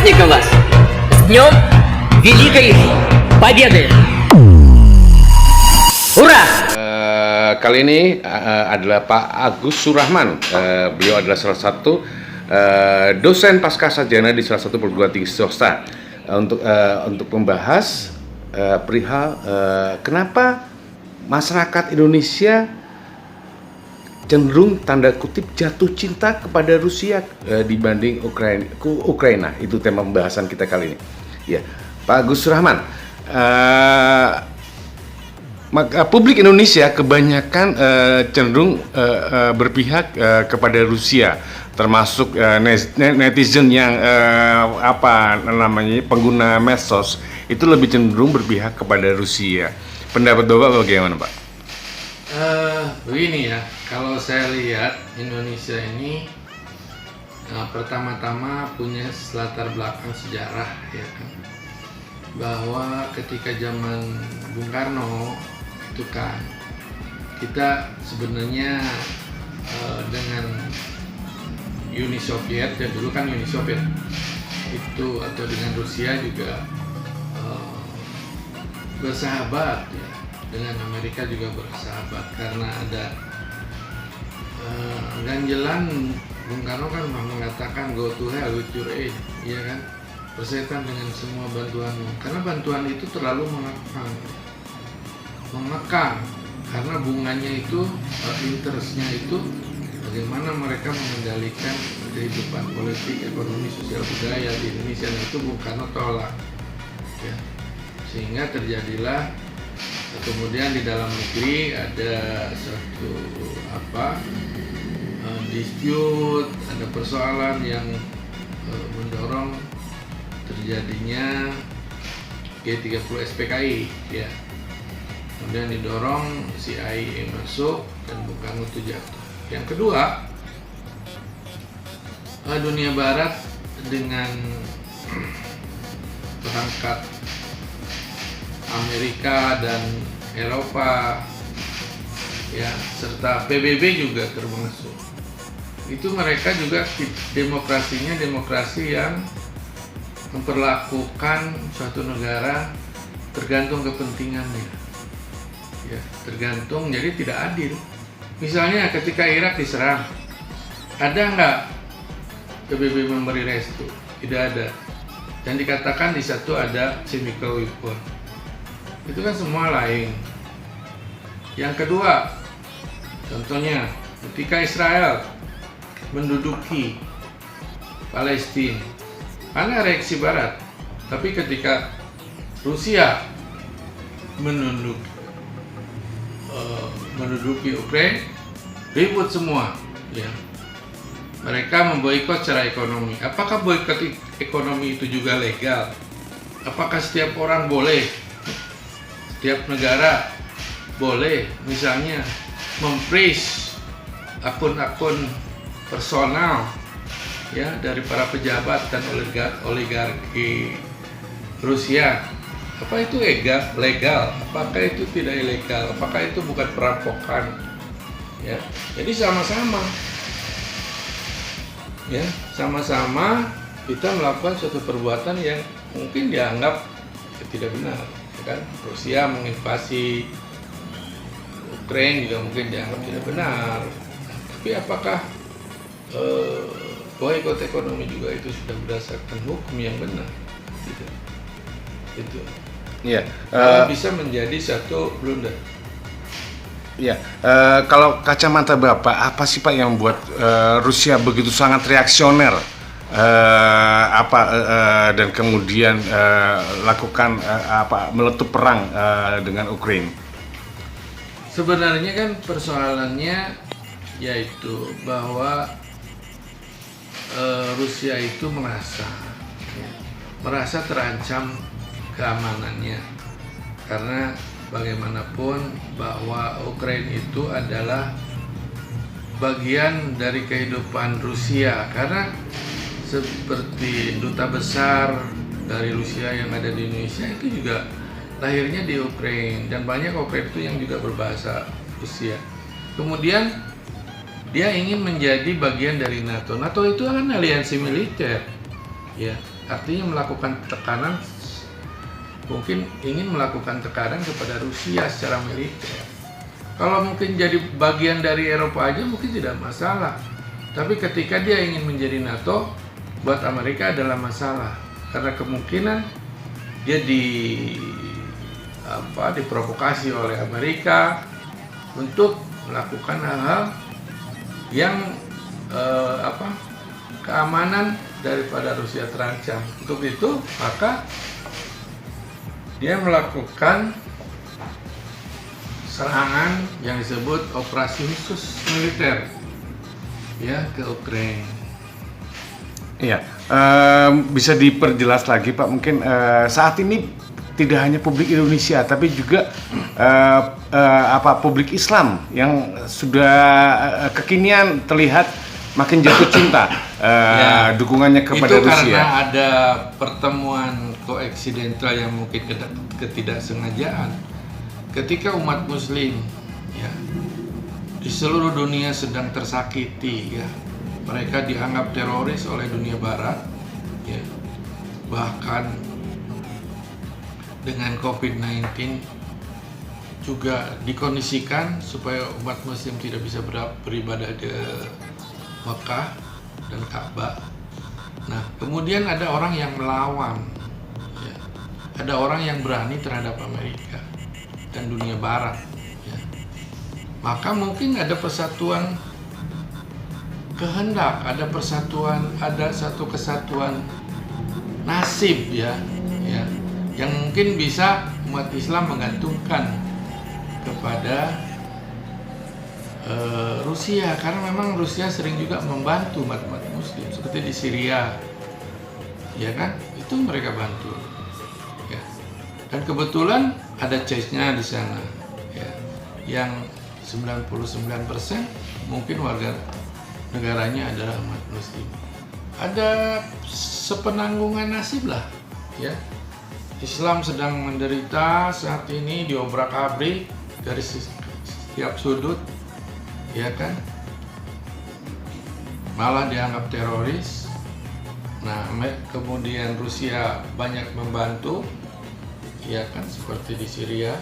праздником вас! С днем Великой Победы! Hurra! Kali ini adalah Pak Agus Surahman. Beliau adalah salah satu dosen pascasarjana di salah satu perguruan tinggi swasta untuk membahas perihal kenapa masyarakat Indonesia cenderung tanda kutip jatuh cinta kepada Rusia dibanding Ukraina. Itu tema pembahasan kita kali ini. Ya, Pak Agus Surahman. Publik Indonesia kebanyakan cenderung berpihak kepada Rusia, termasuk netizen yang pengguna medsos itu lebih cenderung berpihak kepada Rusia. Pendapat Bapak bagaimana, Pak? Begini ya, kalau saya lihat Indonesia ini pertama-tama punya latar belakang sejarah ya kan, bahwa ketika zaman Bung Karno itu kan kita sebenarnya dengan Uni Soviet, dan dulu kan Uni Soviet itu, atau dengan Rusia juga bersahabat ya, dengan Amerika juga bersahabat karena ada ganjelan. Bung Karno kan mengatakan go to hell with your aid, ya kan, bersetan dengan semua bantuanmu, karena bantuan itu terlalu mengekang karena bunganya itu interestnya itu bagaimana mereka mengendalikan kehidupan politik, ekonomi, sosial, budaya di Indonesia, dan itu Bung Karno tolak ya. Sehingga terjadilah kemudian di dalam negeri ada suatu dispute, ada persoalan yang mendorong terjadinya G30 SPKI ya. Kemudian didorong CIA masuk dan Bung Karno itu jatuh. Yang kedua, dunia Barat dengan perangkat Amerika dan Eropa ya, serta PBB juga termasuk. Itu mereka juga demokrasinya demokrasi yang memperlakukan suatu negara tergantung kepentingannya. Ya, tergantung, jadi tidak adil. Misalnya ketika Irak diserang, ada nggak PBB memberi restu? Tidak ada. Dan dikatakan di satu ada chemical weapon. Itu kan semua lain. Yang kedua, contohnya ketika Israel menduduki Palestina, ada reaksi Barat. Tapi ketika Rusia menduduki Ukraina, ribut semua ya. Mereka memboikot secara ekonomi. Apakah boikot ekonomi itu juga legal? Apakah setiap orang boleh, setiap negara boleh misalnya memfreeze akun-akun personal ya dari para pejabat dan oligarki Rusia? Apa itu legal? Apakah itu tidak ilegal? Apakah itu bukan perampokan? Ya, jadi sama-sama, ya, sama-sama kita melakukan suatu perbuatan yang mungkin dianggap tidak benar, ya kan? Rusia menginvasi Ukraina juga mungkin dianggap tidak benar. Tapi apakah boikot ekonomi juga itu sudah berdasarkan hukum yang benar? Itu ya, bisa menjadi satu blunder. Ya, kalau kacamata Bapak, apa sih Pak yang membuat Rusia begitu sangat reaksioner dan kemudian lakukan meletup perang dengan Ukraina? Sebenarnya kan persoalannya yaitu bahwa Rusia itu merasa terancam keamanannya, karena bagaimanapun bahwa Ukraina itu adalah bagian dari kehidupan Rusia, karena seperti duta besar dari Rusia yang ada di Indonesia itu juga lahirnya di Ukraina, dan banyak Ukraina itu yang juga berbahasa Rusia. Kemudian dia ingin menjadi bagian dari NATO. NATO itu kan aliansi militer, ya. artinya melakukan tekanan, mungkin ingin melakukan tekanan kepada Rusia secara militer. Kalau mungkin jadi bagian dari Eropa aja mungkin tidak masalah, tapi ketika dia ingin menjadi NATO, buat Amerika adalah masalah, karena kemungkinan dia diprovokasi oleh Amerika untuk melakukan hal-hal yang keamanan daripada Rusia terancam. Untuk itu maka dia melakukan serangan yang disebut operasi khusus militer ya ke Ukraina. Iya, bisa diperjelas lagi Pak, mungkin saat ini tidak hanya publik Indonesia tapi juga publik Islam yang sudah kekinian terlihat makin jatuh cinta dukungannya kepada itu Rusia. Karena ada pertemuan koeksidental yang mungkin ketidaksengajaan ketika umat Muslim ya di seluruh dunia sedang tersakiti ya, mereka dianggap teroris oleh dunia Barat ya, bahkan dengan COVID-19 juga dikondisikan supaya umat Muslim tidak bisa beribadah di Mekah dan Ka'bah. Nah, kemudian ada orang yang melawan, ya. Ada orang yang berani terhadap Amerika dan dunia Barat. Ya. Maka mungkin ada persatuan kehendak, ada satu kesatuan nasib, ya, yang mungkin bisa umat Islam menggantungkan kepada Rusia, karena memang Rusia sering juga membantu umat-umat Muslim seperti di Syria, ya kan? Itu mereka bantu, ya. Dan kebetulan ada chase-nya di sana, ya, yang 99% mungkin warga negaranya adalah umat Muslim. Ada sepenanggungan nasib lah, ya. Islam sedang menderita saat ini, diobrak-abrik dari setiap sudut, ya kan, malah dianggap teroris. Nah, kemudian Rusia banyak membantu, ya kan, seperti di Syria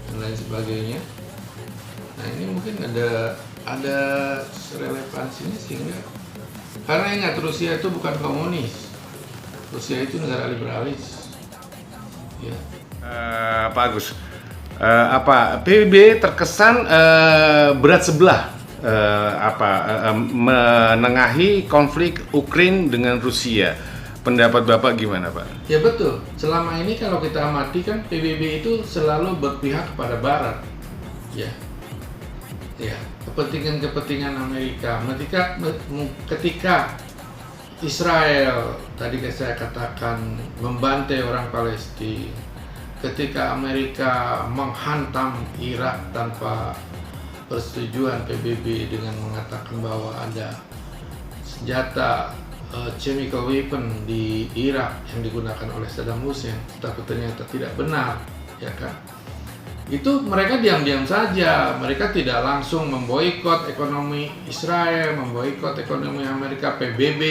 dan lain sebagainya. Nah, ini mungkin ada relevansinya, sehingga karena ingat, Rusia itu bukan komunis, Rusia itu negara liberalis, ya. Pak Agus, PBB terkesan berat sebelah menengahi konflik Ukraina dengan Rusia. Pendapat Bapak gimana, Pak? Ya betul. Selama ini kalau kita amati kan PBB itu selalu berpihak kepada Barat, ya, kepentingan Amerika. Ketika Israel tadi saya katakan membantai orang Palestina, ketika Amerika menghantam Irak tanpa persetujuan PBB dengan mengatakan bahwa ada senjata chemical weapon di Irak yang digunakan oleh Saddam Hussein, tapi ternyata tidak benar, ya kan? Itu mereka diam-diam saja, mereka tidak langsung memboikot ekonomi Israel, memboikot ekonomi Amerika. PBB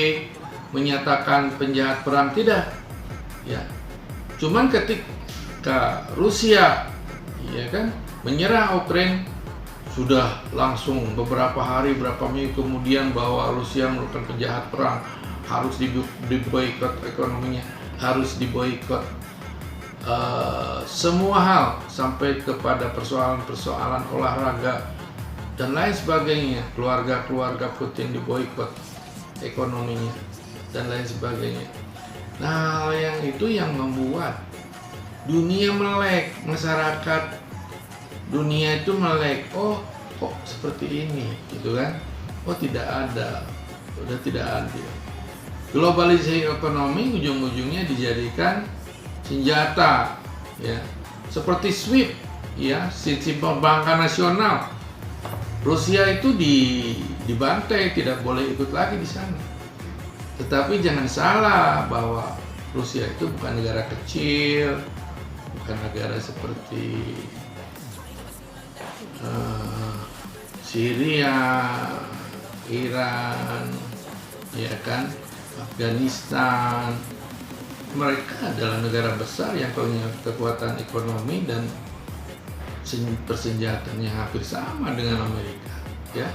menyatakan penjahat perang, tidak, ya. Cuman ketika Rusia, ya kan, menyerang Ukraina, sudah langsung beberapa hari, berapa minggu kemudian bahwa Rusia merupakan penjahat perang, harus diboikot ekonominya, harus diboikot semua hal, sampai kepada persoalan-persoalan olahraga dan lain sebagainya. Keluarga Putin diboikot ekonominya dan lain sebagainya. Nah, yang itu yang membuat dunia melek, masyarakat dunia itu melek. Oh, kok seperti ini, gitu kan? Oh, tidak ada, sudah tidak adil. Globalisasi ekonomi ujung-ujungnya dijadikan senjata, ya, seperti SWIFT, ya, sistem perbankan nasional. Rusia itu dibantai, tidak boleh ikut lagi di sana. Tetapi jangan salah bahwa Rusia itu bukan negara kecil, bukan negara seperti Syria, Iran, ya kan, Afghanistan, mereka adalah negara besar yang punya kekuatan ekonomi dan persenjataannya hampir sama dengan Amerika, ya.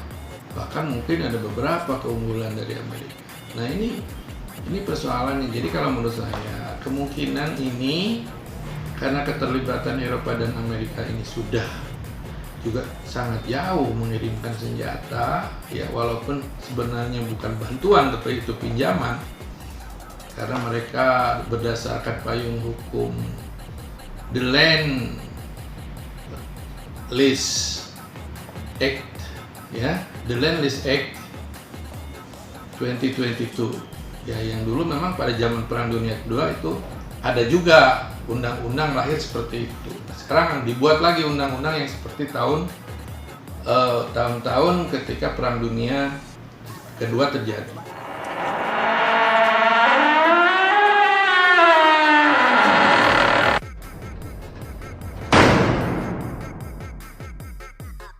Bahkan mungkin ada beberapa keunggulan dari Amerika. Nah, ini persoalannya. Jadi kalau menurut saya kemungkinan ini karena keterlibatan Eropa dan Amerika ini sudah juga sangat jauh mengirimkan senjata, ya, walaupun sebenarnya bukan bantuan tapi itu pinjaman, karena mereka berdasarkan payung hukum The Land Lease Act, ya, The Land Lease Act 2022, ya, yang dulu memang pada zaman Perang Dunia Kedua itu ada juga undang-undang lahir seperti itu. Sekarang dibuat lagi undang-undang yang seperti tahun-tahun ketika Perang Dunia Kedua terjadi.